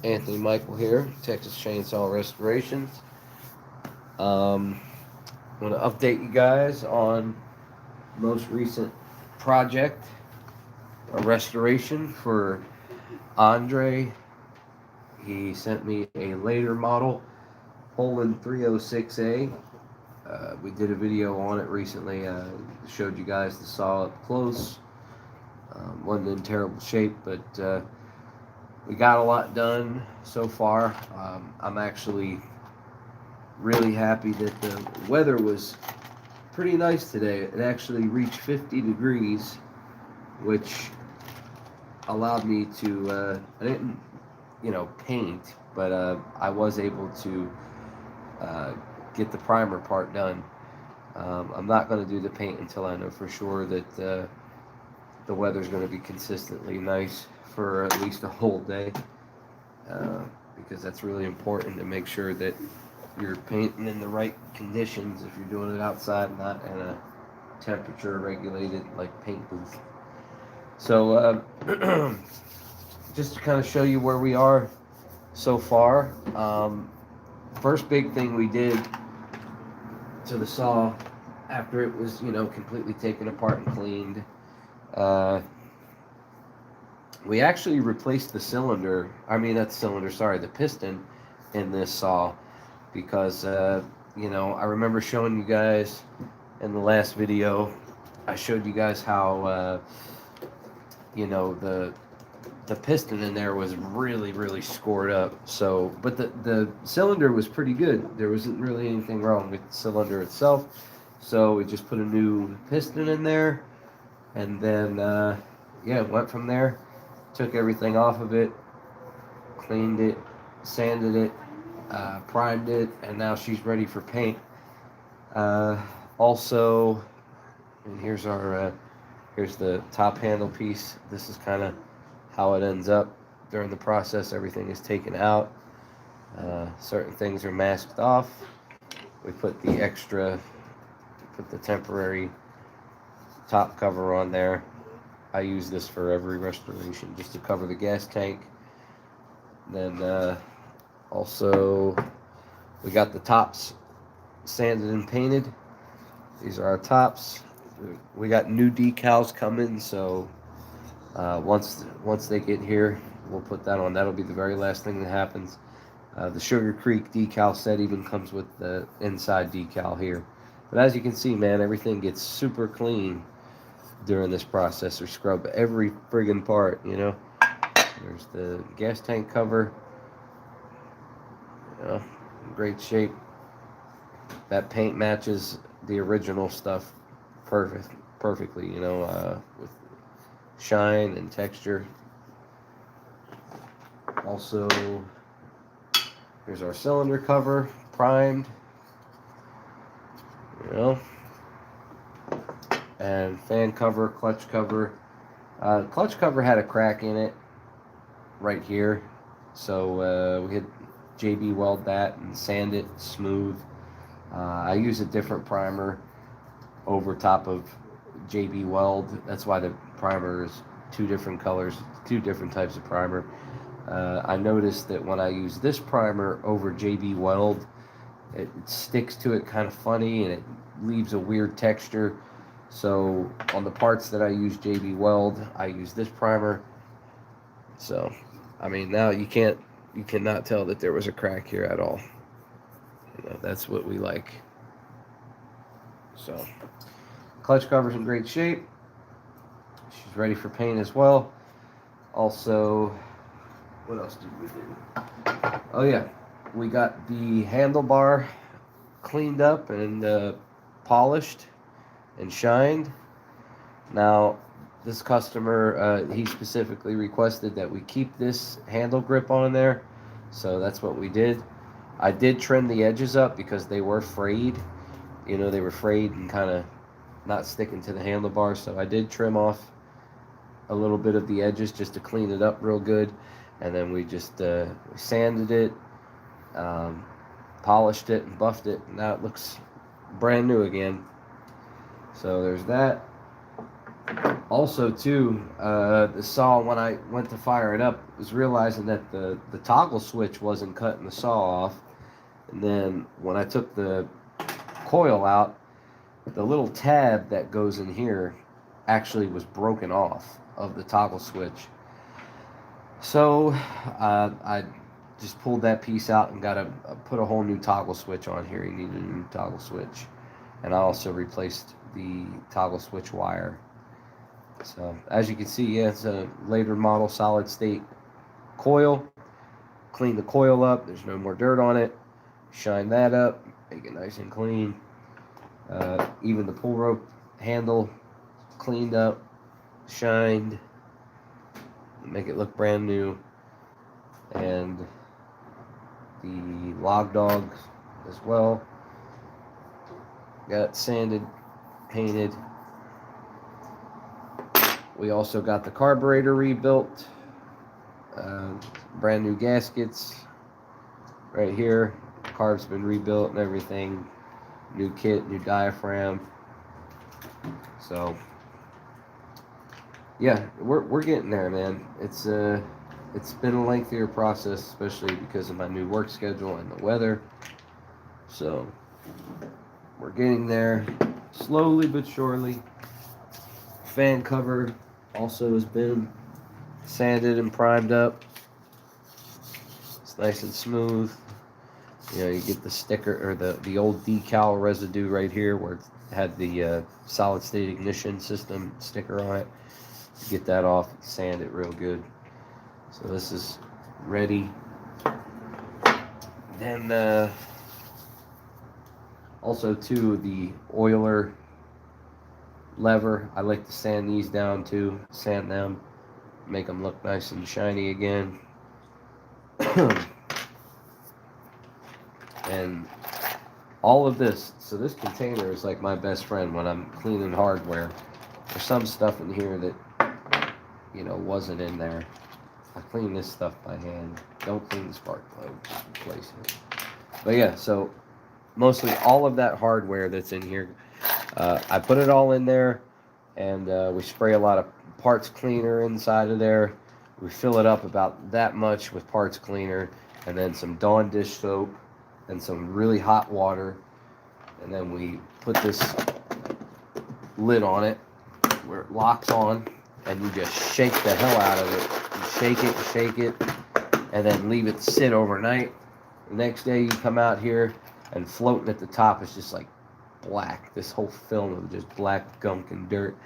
Anthony Michael here, Texas Chainsaw Restorations. I want to update you guys on most recent project, a restoration for Andre. He sent me a later model, Poulan 306A. We did a video on it recently. Showed you guys the saw up close. Wasn't in terrible shape, but we got a lot done so far. I'm actually really happy that the weather was pretty nice today. It actually reached 50 degrees, which allowed me to, I didn't, paint, but I was able to uh, get the primer part done. I'm not going to do the paint until I know for sure that the weather's going to be consistently nice for at least a whole day, uh, because that's really important to make sure that you're painting in the right conditions if you're doing it outside, not in a temperature regulated like paint booth. So just to kind of show you where we are so far. First big thing we did to the saw after it was completely taken apart and cleaned. Uh, we actually replaced the cylinder. I mean, not the cylinder. Sorry, the piston in this saw because I remember showing you guys in the last video. I showed you guys how the piston in there was really scored up. So, but the cylinder was pretty good. There wasn't really anything wrong with the cylinder itself. So we just put a new piston in there, and then went from there. Took everything off of it, cleaned it, sanded it, primed it, and now she's ready for paint. Also, and here's the top handle piece. This is kind of how it ends up during the process. Everything is taken out. Certain things are masked off. We put the temporary top cover on there. I use this for every restoration just to cover the gas tank. Then also we got the tops sanded and painted. These are our tops. We got new decals coming, so once they get here, we'll put that on. That'll be the very last thing that happens. The Sugar Creek decal set even comes with the inside decal here. But as you can see, man, everything gets super clean during this process. We scrub every friggin' part. There's the gas tank cover. In great shape. That paint matches the original stuff perfectly, with shine and texture. Also, here's our cylinder cover, primed, and fan cover, clutch cover. Clutch cover had a crack in it right here, so we had JB weld that and sand it smooth. I use a different primer over top of JB Weld. That's why the primer is two different colors, two different types of primer. I noticed that when I use this primer over JB Weld, it sticks to it kind of funny and it leaves a weird texture. So on the parts that I use JB Weld, I use this primer. So, I mean, now you cannot tell that there was a crack here at all. That's what we like. So, clutch cover's in great shape. She's ready for paint as well. Also, what else did we do? Oh yeah, we got the handlebar cleaned up and polished and shined. Now, this customer, he specifically requested that we keep this handle grip on there, so that's what we did. I did trim the edges up because they were frayed. They were frayed and kind of not sticking to the handlebars, so I did trim off a little bit of the edges just to clean it up real good, and then we just sanded it, polished it, and buffed it, and now it looks brand new again. So there's that. Also, too, the saw, when I went to fire it up, was realizing that the toggle switch wasn't cutting the saw off. And then when I took the coil out, the little tab that goes in here actually was broken off of the toggle switch. So I just pulled that piece out and put a whole new toggle switch on here. You need a new toggle switch. And I also replaced the toggle switch wire. So as you can see, yeah, it's a later model solid state coil. Clean the coil up. There's no more dirt on it. Shine that up. Make it nice and clean. Even the pull rope handle cleaned up, shined, make it look brand new. And the log dog as well. Got sanded, painted. We also got the carburetor rebuilt. Brand new gaskets right here. Carb's been rebuilt and everything. New kit, new diaphragm. So yeah, we're getting there, man. It's been a lengthier process, especially because of my new work schedule and the weather. So we're getting there, slowly but surely. Fan cover also has been sanded and primed up. It's nice and smooth. You know, you get the sticker or the old decal residue right here where it had the solid state ignition system sticker on it. You get that off, sand it real good. So this is ready. Then also too, the oiler lever, I like to sand these down too, sand them, make them look nice and shiny again. And all of this, so this container is like my best friend when I'm cleaning hardware. There's some stuff in here that, you know, wasn't in there. I clean this stuff by hand. Don't clean the spark plug, just replace it. But yeah, so mostly all of that hardware that's in here, I put it all in there, and we spray a lot of parts cleaner inside of there. We fill it up about that much with parts cleaner, and then some Dawn dish soap, and some really hot water, and then we put this lid on it where it locks on, and you just shake the hell out of it. You shake it, and then leave it sit overnight. The next day you come out here, and floating at the top is just like black. This whole film of just black gunk and dirt,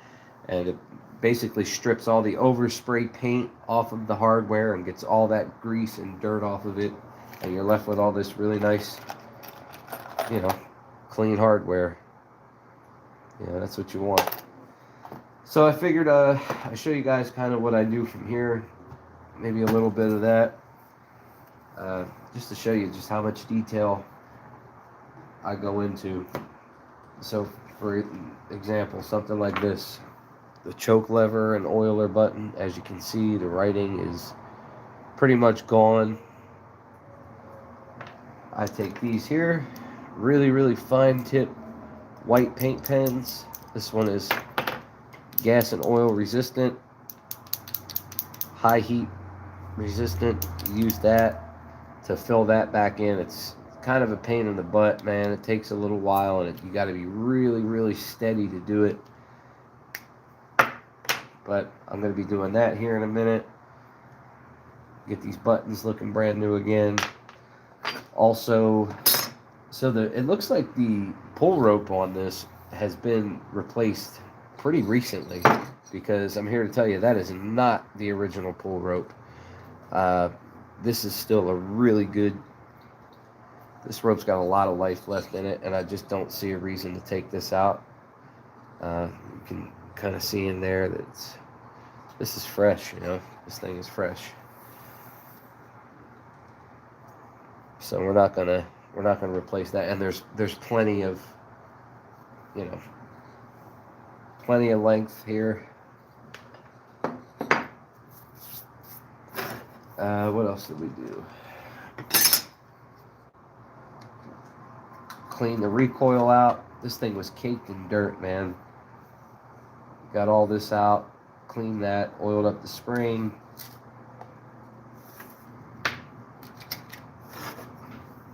and it basically strips all the overspray paint off of the hardware and gets all that grease and dirt off of it, and you're left with all this really nice, you know, clean hardware. Yeah, that's what you want. So I figured I'd show you guys kind of what I do from here, maybe a little bit of that, just to show you just how much detail I go into. So for example, something like this, the choke lever and oiler button, as you can see, the writing is pretty much gone. I take these here, really fine tip white paint pens. This one is gas and oil resistant, high heat resistant. Use that to fill that back in. It's kind of a pain in the butt, man. It takes a little while, and you got to be really steady to do it. But I'm going to be doing that here in a minute. Get these buttons looking brand new again. Also, so it looks like the pull rope on this has been replaced pretty recently, because I'm here to tell you that is not the original pull rope. This is still a really good, this rope's got a lot of life left in it, and I just don't see a reason to take this out. You can kind of see in there that this is fresh, you know, this thing is fresh. So we're not gonna replace that, and there's plenty of, you know, plenty of length here. What else did we do? Clean the recoil out. This thing was caked in dirt, man. Got all this out. cleaned that, oiled up the spring.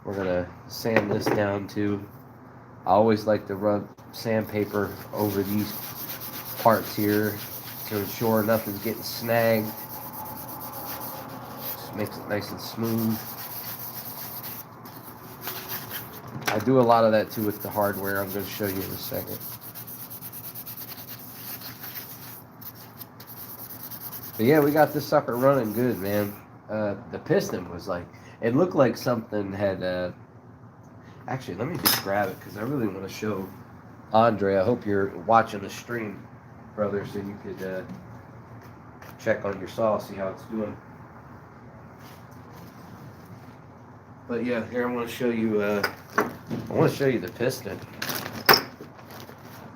We're gonna sand this down too. I always like to rub sandpaper over these parts here to ensure nothing's getting snagged. Just makes it nice and smooth. I do a lot of that too with the hardware. I'm going to show you in a second. But yeah, we got this sucker running good, man. The piston was like, it looked like something had, actually, let me just grab it because I really want to show Andre. I hope you're watching the stream, brother, so you could check on your saw, see how it's doing. But yeah, here I want to show you, the piston,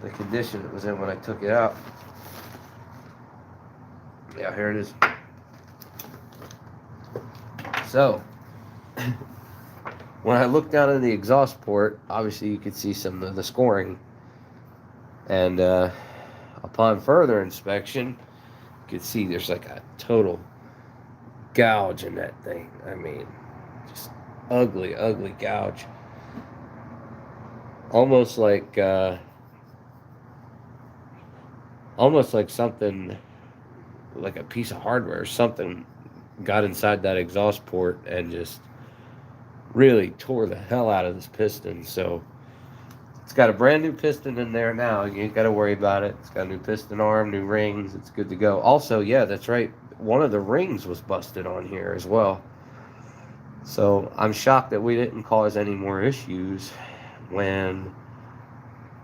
the condition it was in when I took it out. Yeah, here it is. So, when I looked down in the exhaust port, obviously you could see some of the scoring. And upon further inspection, you could see there's like a total gouge in that thing. I mean, just ugly, ugly gouge. Almost like something, like a piece of hardware or something got inside that exhaust port and just really tore the hell out of this piston. So it's got a brand new piston in there now. You ain't got to worry about it. It's got a new piston arm, new rings. It's good to go. Also, yeah, that's right. One of the rings was busted on here as well. So I'm shocked that we didn't cause any more issues when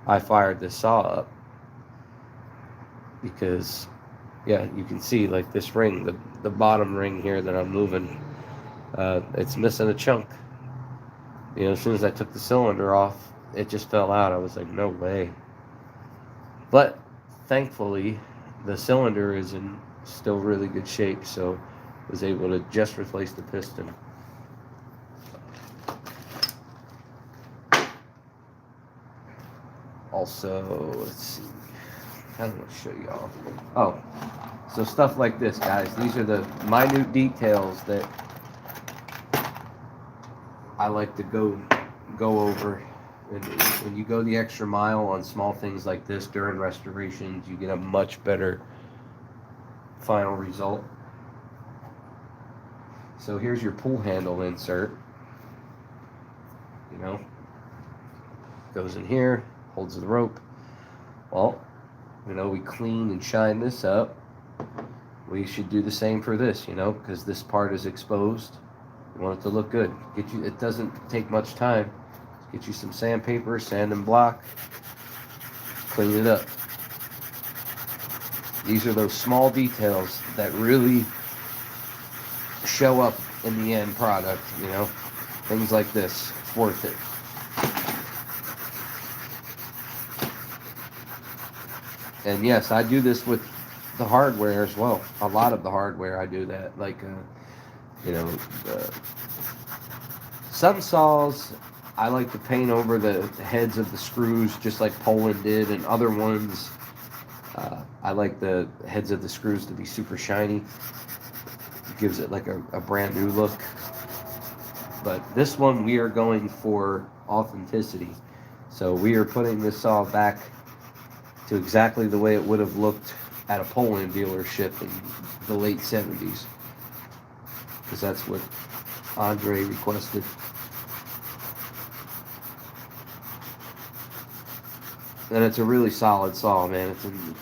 I fired this saw up. Because, yeah, you can see like this ring, the bottom ring here that I'm moving, it's missing a chunk. You know, as soon as I took the cylinder off, it just fell out. I was like, no way. But thankfully, the cylinder is in still really good shape, so I was able to just replace the piston. Also, let's see. I don't want to show y'all. Oh, so stuff like this, guys. These are the minute details that I like to go over. When you go the extra mile on small things like this during restorations, you get a much better final result. So here's your pull handle insert. You know, goes in here, holds the rope. Well, you know, we clean and shine this up. We should do the same for this, you know, because this part is exposed. You want it to look good. It doesn't take much time. Get you some sandpaper, sand and block, clean it up. These are those small details that really show up in the end product, you know. Things like this, it's worth it. And yes, I do this with the hardware as well. A lot of the hardware I do that. Like, you know, some saws I like to paint over the heads of the screws just like Poulan did, and other ones I like the heads of the screws to be super shiny. It gives it like a brand new look. But this one we are going for authenticity. So we are putting this saw back to exactly the way it would have looked at a Poulan dealership in the late 70s. Because that's what Andre requested. And it's a really solid saw, man. It's in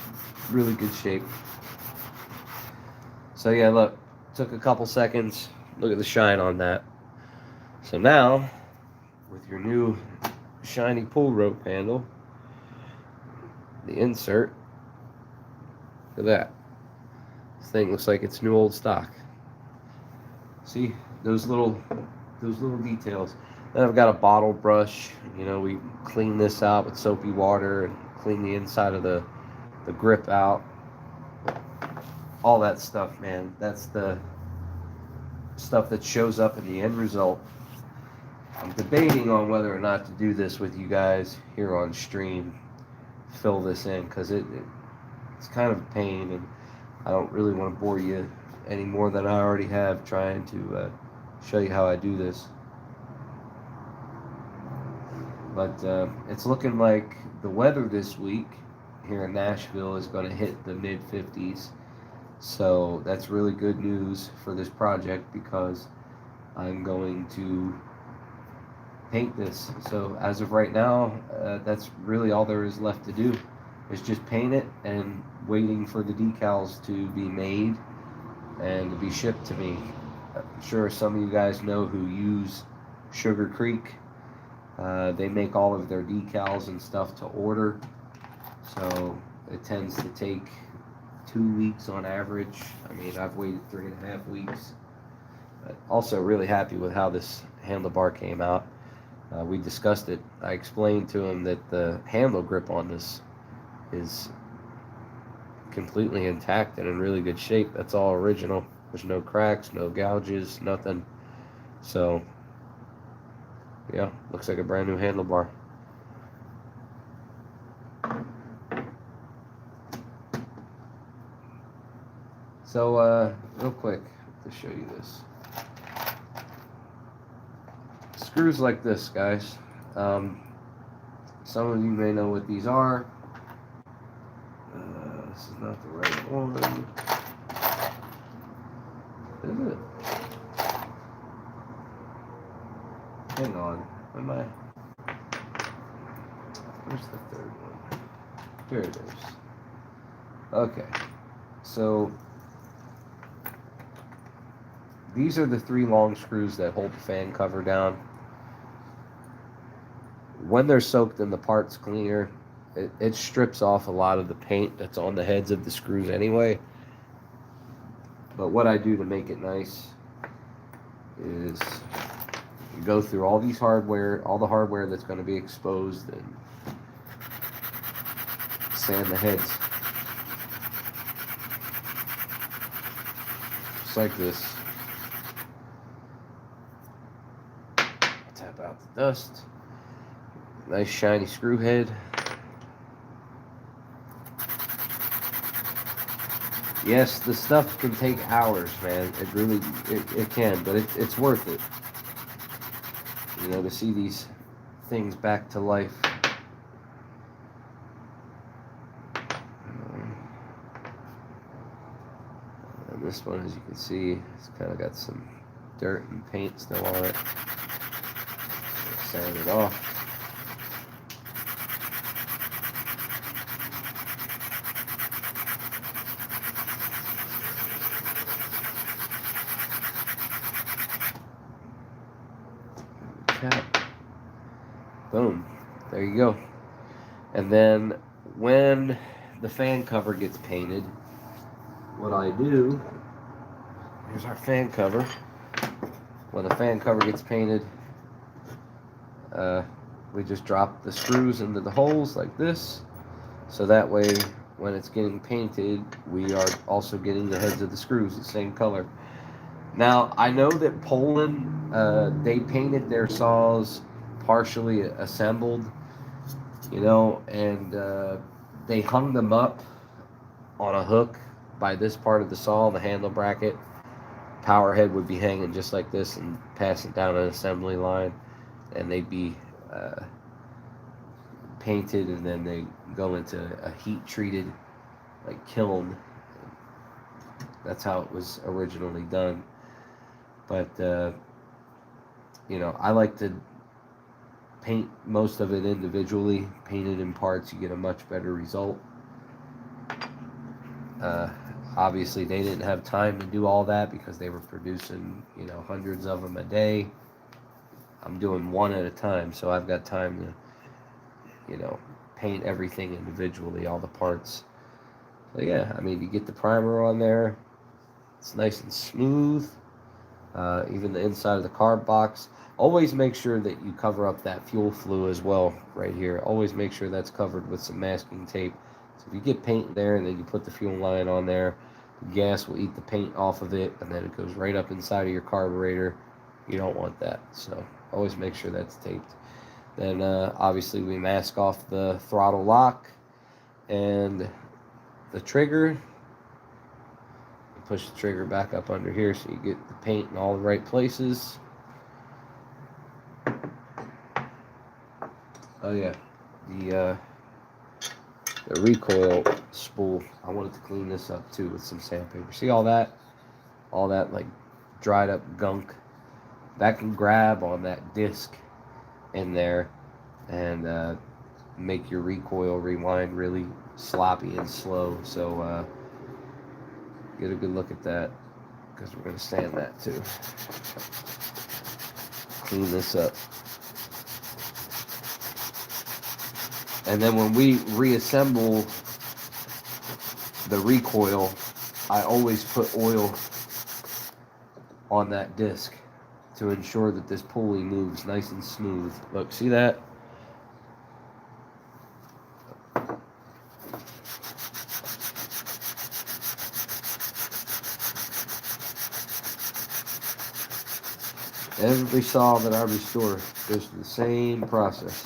really good shape. So yeah, look, took a couple seconds. Look at the shine on that. So now, with your new shiny pull rope handle, the insert, look at that. This thing looks like it's new old stock. See those little details. Then I've got a bottle brush. You know, we clean this out with soapy water and clean the inside of the grip out. All that stuff, man. That's the stuff that shows up in the end result. I'm debating on whether or not to do this with you guys here on stream. Fill this in because it's kind of a pain, and I don't really want to bore you any more than I already have trying to show you how I do this. But it's looking like the weather this week here in Nashville is going to hit the mid 50s. So that's really good news for this project because I'm going to paint this. So as of right now, that's really all there is left to do. Is just paint it and waiting for the decals to be made and to be shipped to me. I'm sure some of you guys know who use Sugar Creek. They make all of their decals and stuff to order, so it tends to take 2 weeks on average. I mean, I've waited 3.5 weeks. But also really happy with how this handlebar came out. We discussed it. I explained to him that the handle grip on this is completely intact and in really good shape. That's all original. There's no cracks, no gouges, nothing. So yeah, looks like a brand new handlebar. So real quick to show you this. Screws like this, guys. Some of you may know what these are. This is not the right one. Is it? Hang on. Am I? Where's the third one? Here it is. Okay. So these are the 3 long screws that hold the fan cover down. When they're soaked in the parts cleaner, it strips off a lot of the paint that's on the heads of the screws anyway. But what I do to make it nice is go through all these hardware, all the hardware that's going to be exposed, and sand the heads. Just like this. Tap out the dust. Nice shiny screw head. Yes, the stuff can take hours, man. It really, it can, but it's worth it. You know, to see these things back to life. And this one, as you can see, it's kind of got some dirt and paint still on it. Sand it off. Cap. Boom. There you go. And then when the fan cover gets painted, what I do, here's our fan cover. When the fan cover gets painted, we just drop the screws into the holes like this. So that way, when it's getting painted, we are also getting the heads of the screws the same color. Now, I know that Poulan, they painted their saws partially assembled, you know, and they hung them up on a hook by this part of the saw, the handle bracket. Power head would be hanging just like this and passing down an assembly line, and they'd be painted, and then they go into a heat-treated, like, kiln. That's how it was originally done. But you know, I like to paint most of it individually. Painted in parts, you get a much better result. Obviously, they didn't have time to do all that because they were producing, you know, hundreds of them a day. I'm doing one at a time, so I've got time to, you know, paint everything individually, all the parts. So yeah, I mean, you get the primer on there. It's nice and smooth. Even the inside of the carb box. Always make sure that you cover up that fuel flue as well right here. Always make sure that's covered with some masking tape. So if you get paint there and then you put the fuel line on there, the gas will eat the paint off of it, and then it goes right up inside of your carburetor. You don't want that. So always make sure that's taped. Then obviously we mask off the throttle lock and the trigger. push the trigger back up under here so you get the paint in all the right places. Oh yeah, the recoil spool. I wanted to clean this up too with some sandpaper. See all that like dried up gunk? That can grab on that disc in there and make your recoil rewind really sloppy and slow. So get a good look at that, because we're going to sand that too. Clean this up. And then when we reassemble the recoil, I always put oil on that disc to ensure that this pulley moves nice and smooth. Look, see that? Every saw that I restore goes through the same process.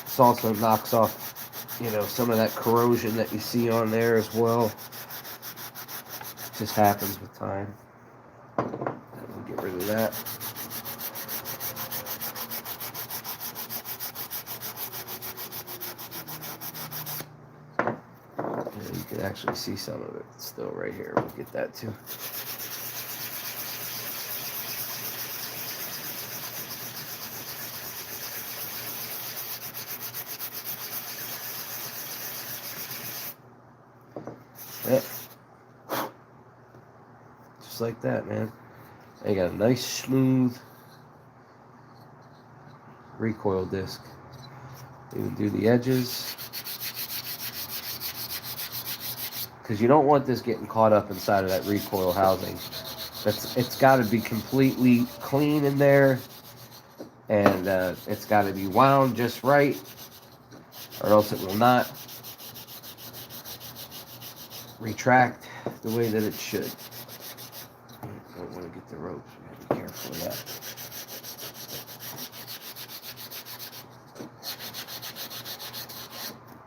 This also knocks off, some of that corrosion that you see on there as well. It just happens with time. We'll get rid of that. And you can actually see some of it still right here. We'll get that too. Yep. Just like that, man. And you got a nice smooth recoil disc. You can do the edges, because you don't want this getting caught up inside of that recoil housing. It's got to be completely clean in there, and it's got to be wound just right, or else it will not retract the way that it should. Don't want to get the ropes. We have to be careful of that.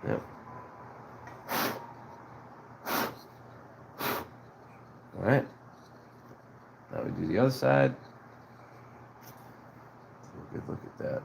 Yep. All right. Now we do the other side. Good look at that.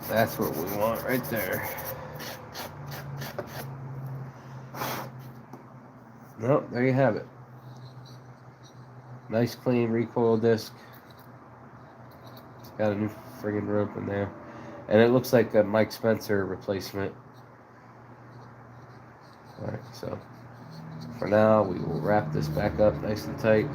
That's what we want right there. Nope, there you have it. Nice clean recoil disc. It's got a new friggin' rope in there. And it looks like a Mike Spencer replacement. Alright, so for now we will wrap this back up nice and tight.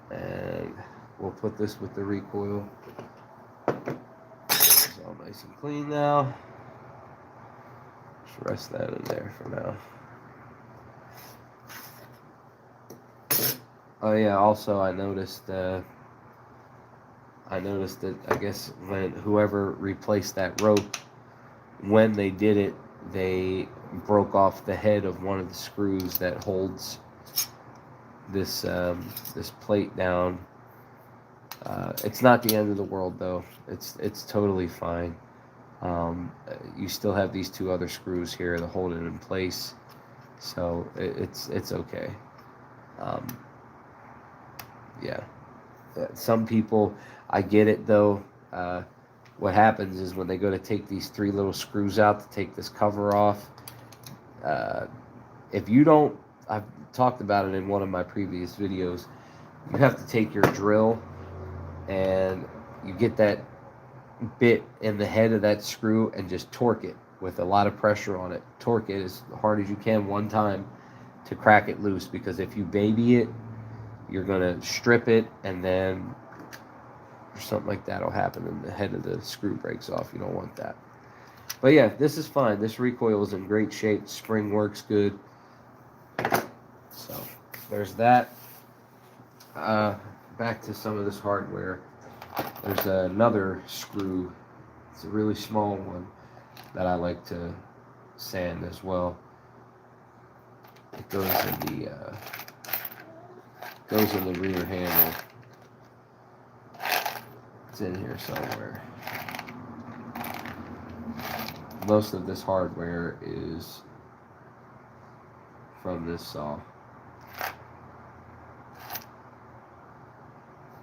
And we'll put this with the recoil. It's all nice and clean now. Just rest that in there for now. Oh yeah. Also, I noticed that I guess when whoever replaced that rope, when they did it, they broke off the head of one of the screws that holds this plate down. It's not the end of the world though. It's totally fine. You still have these two other screws here to hold it in place, so it's okay. Um, yeah. Some people, I get it though. What happens is when they go to take these three little screws out to take this cover off, uh, if you don't, I've talked about it in one of my previous videos, you have to take your drill and you get that bit in the head of that screw and just torque it with a lot of pressure on it. Torque it as hard as you can one time to crack it loose, because if you baby it, you're going to strip it and then something like that will happen and the head of the screw breaks off. You don't want that. But yeah, this is fine. This recoil is in great shape. Spring works good. So there's that. Back to some of this hardware. There's another screw. It's a really small one that I like to sand as well. It goes in the rear handle. It's in here somewhere. Most of this hardware is from this saw. I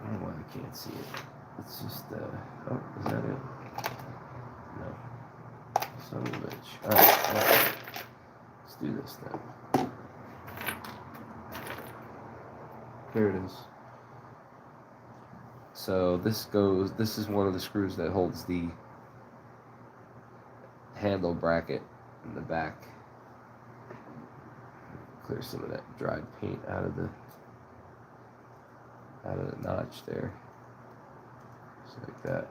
don't know why I can't see it. It's just, oh, is that it? No. Son of a bitch. Alright. Let's do this then. Here it is. So this is one of the screws that holds the handle bracket in the back. Clear some of that dried paint out of the notch there. Just like that.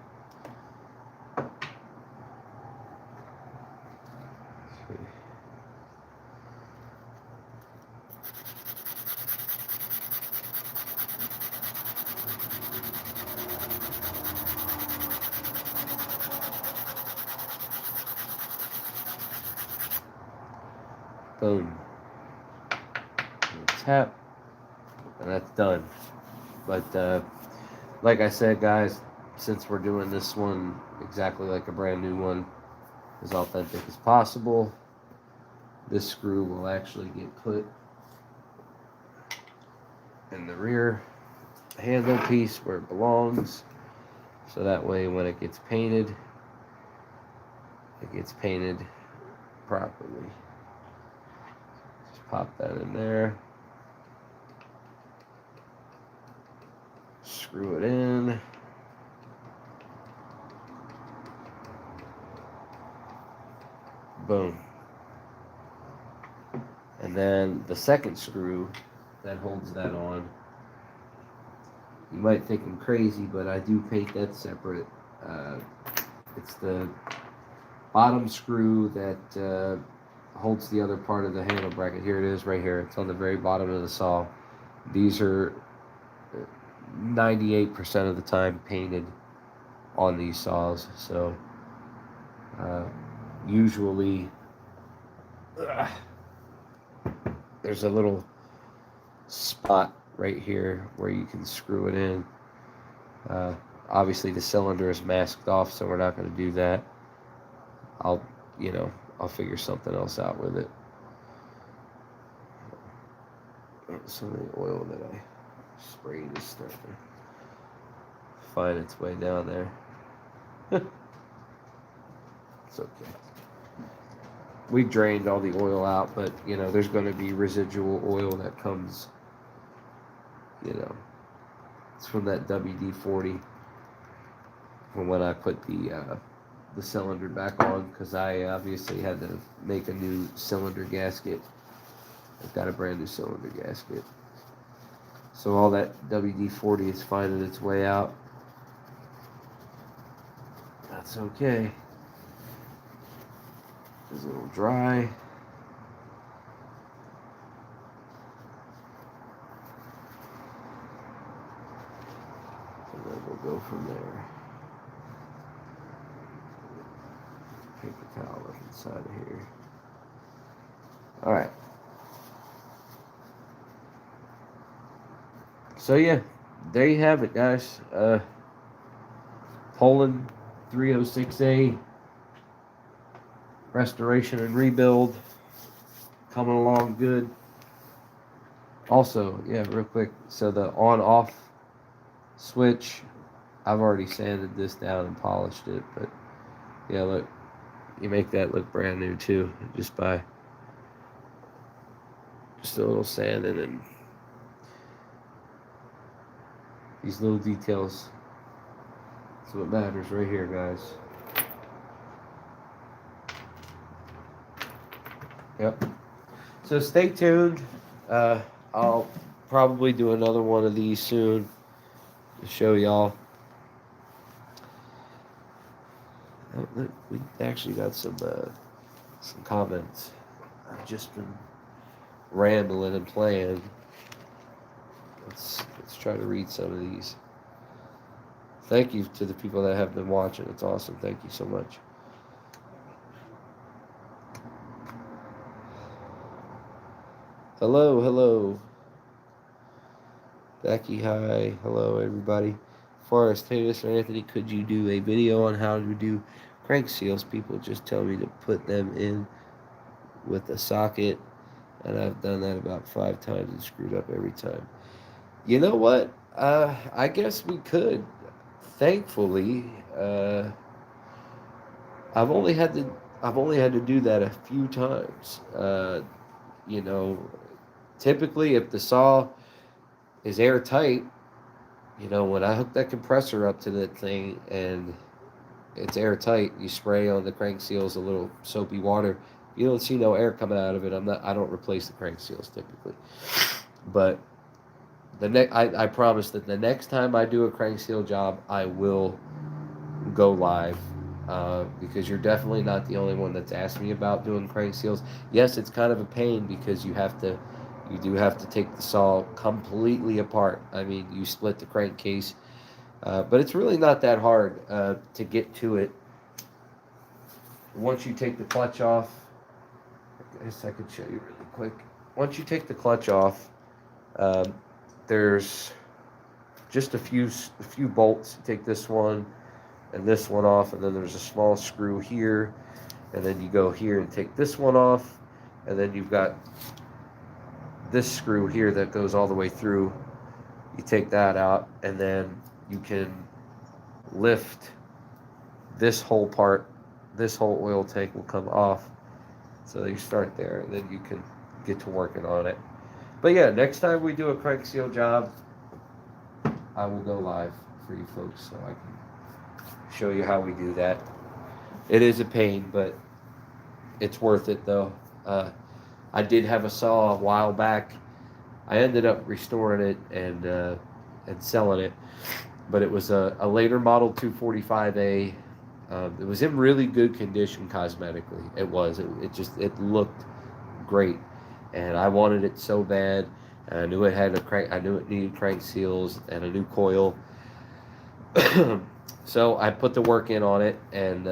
Boom. Tap. And that's done. But like I said, guys, since we're doing this one exactly like a brand new one, as authentic as possible, this screw will actually get put in the rear handle piece where it belongs, so that way when it gets painted properly. Just pop that in there, screw it in, boom. And then the second screw that holds that on, you might think I'm crazy, but I do paint that separate. It's the bottom screw that holds the other part of the handle bracket. Here it is right here. It's on the very bottom of the saw. These are 98% of the time painted on these saws. So usually there's a little spot right here where you can screw it in. Obviously the cylinder is masked off, so we're not going to do that. I'll figure something else out with it. Some of the oil that I sprayed is starting to find its way down there. It's okay. We drained all the oil out, but there's going to be residual oil that comes. It's from that WD-40 from when I put the cylinder back on, because I obviously had to make a new cylinder gasket. I've got a brand new cylinder gasket. So all that WD-40 is finding its way out. That's okay. It's a little dry. And then we'll go from there. Paper towel up inside of here. All right. So yeah, there you have it, guys. Poulan 306A restoration and rebuild coming along good. Also, yeah, real quick. So the on-off switch, I've already sanded this down and polished it, but yeah, look, you make that look brand new too, just by just a little sanding and these little details. That's what matters right here, guys. Yep. So stay tuned. I'll probably do another one of these soon to show y'all. Oh, look, we actually got some comments. I've just been rambling and playing. Let's try to read some of these. Thank you to the people that have been watching. It's awesome. Thank you so much. Hello. Becky, hi. Hello, everybody. Forrest, hey, Mr. Anthony, could you do a video on how to do crank seals? People just tell me to put them in with a socket, and I've done that about 5 times and screwed up every time. You know what? I guess we could. Thankfully, I've only had to do that a few times. You know, typically if the saw is airtight, you know, when I hook that compressor up to that thing and it's airtight, you spray on the crank seals a little soapy water. You don't see no air coming out of it. I don't replace the crank seals typically, but I promise that the next time I do a crank seal job, I will go live, because you're definitely not the only one that's asked me about doing crank seals. Yes, it's kind of a pain because you do have to take the saw completely apart. I mean, you split the crankcase, but it's really not that hard to get to it. Once you take the clutch off, I guess I could show you really quick. Once you take the clutch off, there's just a few bolts. You take this one and this one off, and then there's a small screw here, and then you go here and take this one off, and then you've got this screw here that goes all the way through. You take that out, and then you can lift this whole part. This whole oil tank will come off. So you start there, and then you can get to working on it. But yeah, next time we do a crank seal job, I will go live for you folks so I can show you how we do that. It is a pain, but it's worth it though. I did have a saw a while back. I ended up restoring it and selling it, but it was a later model 245A. It was in really good condition cosmetically. It looked great, and I wanted it so bad. And I knew it needed crank seals and a new coil. So I put the work in on it, and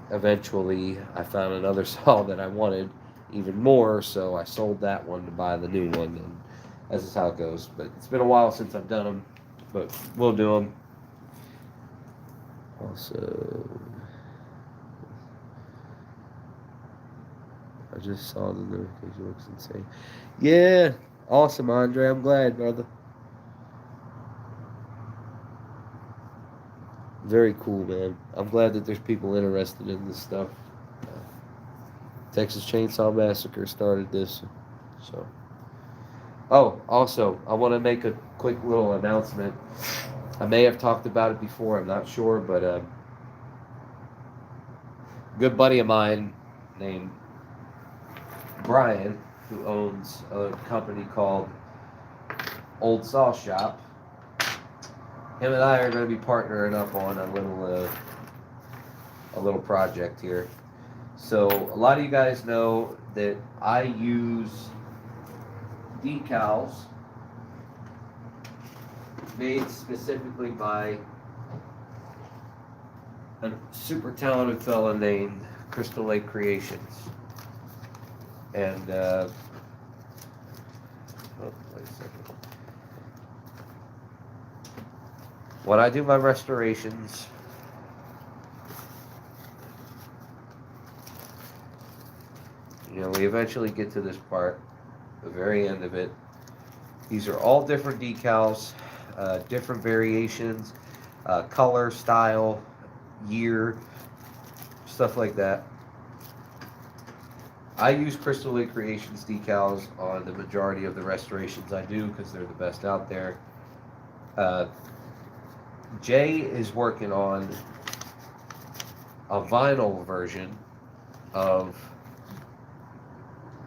eventually I found another saw that I wanted even more, so I sold that one to buy the new one, and that's just how it goes. But it's been a while since I've done them, but we'll do them. Also, I just saw the notification. Looks insane. Yeah, awesome, Andre. I'm glad, brother. Very cool, man. I'm glad that there's people interested in this stuff. Texas Chainsaw Massacre started this, so. Oh, also, I want to make a quick little announcement. I may have talked about it before, I'm not sure, but a good buddy of mine named Brian, who owns a company called Old Saw Shop, him and I are going to be partnering up on a little project here. So a lot of you guys know that I use decals made specifically by a super talented fella named Crystal Lake Creations. And, oh, wait a second. When I do my restorations, you know, we eventually get to this part, the very end of it. These are all different decals, different variations, color, style, year, stuff like that. I use Crystal Lake Creations decals on the majority of the restorations I do because they're the best out there. Jay is working on a vinyl version of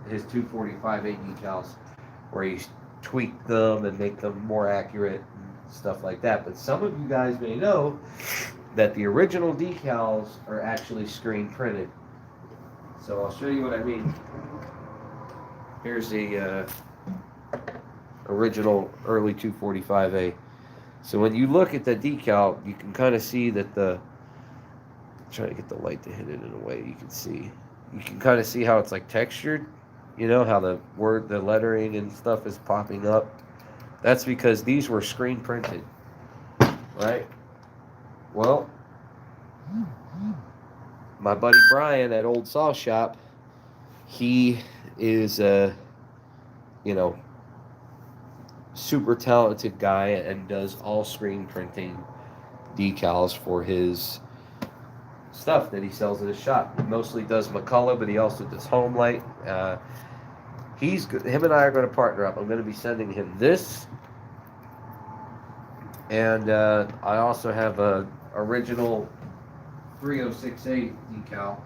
his 245A decals where he's tweaked them and make them more accurate and stuff like that. But some of you guys may know that the original decals are actually screen printed. So I'll show you what I mean. Here's the original early 245A. So when you look at the decal, you can kind of see that I'm trying to get the light to hit it in a way you can see. You can kind of see how it's like textured. You know, how the lettering and stuff is popping up. That's because these were screen printed, right? Well, my buddy Brian at Old Saw Shop, he is a, you know, super talented guy and does all screen printing decals for his stuff that he sells at his shop. He mostly does McCullough, but he also does Homelight. Him and I are going to partner up. I'm going to be sending him this, and I also have a original 306A decal.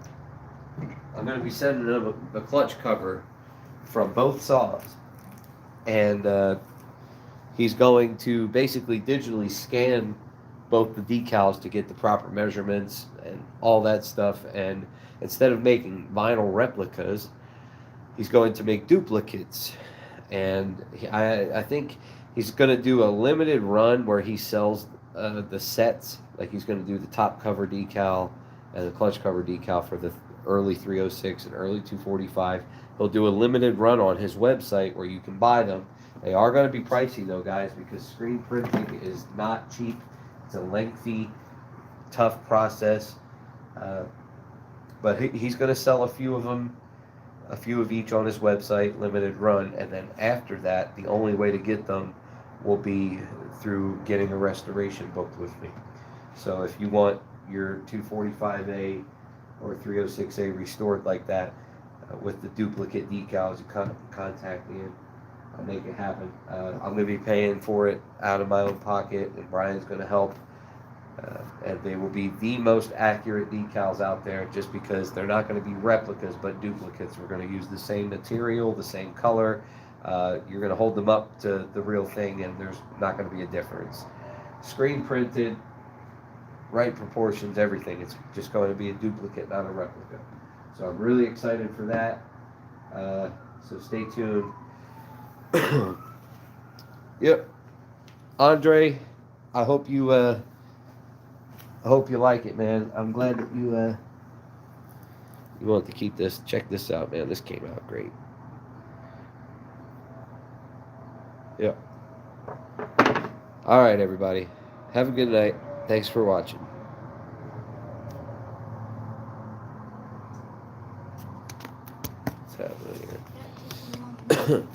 I'm going to be sending him a clutch cover from both saws, and he's going to basically digitally scan both the decals to get the proper measurements and all that stuff. And instead of making vinyl replicas, he's going to make duplicates. And I think he's going to do a limited run where he sells the sets. Like he's going to do the top cover decal and the clutch cover decal for the early 306 and early 245. He'll do a limited run on his website where you can buy them. They are going to be pricey though, guys, because screen printing is not cheap. It's a lengthy, tough process. But he's going to sell a few of them, a few of each on his website, limited run. And then after that, the only way to get them will be through getting a restoration booked with me. So if you want your 245A or 306A restored like that, with the duplicate decals, you contact me and I'll make it happen. I'm going to be paying for it out of my own pocket, and Brian's going to help. And they will be the most accurate decals out there, just because they're not going to be replicas but duplicates. We're going to use the same material, the same color. You're going to hold them up to the real thing, and there's not going to be a difference. Screen printed, right proportions, everything. It's just going to be a duplicate, not a replica. So I'm really excited for that. So stay tuned. Yep, Andre, I hope you like it, man. I'm glad that you want to keep this. Check this out, man. This came out great. Yep. All right, everybody. Have a good night. Thanks for watching. What's happening here?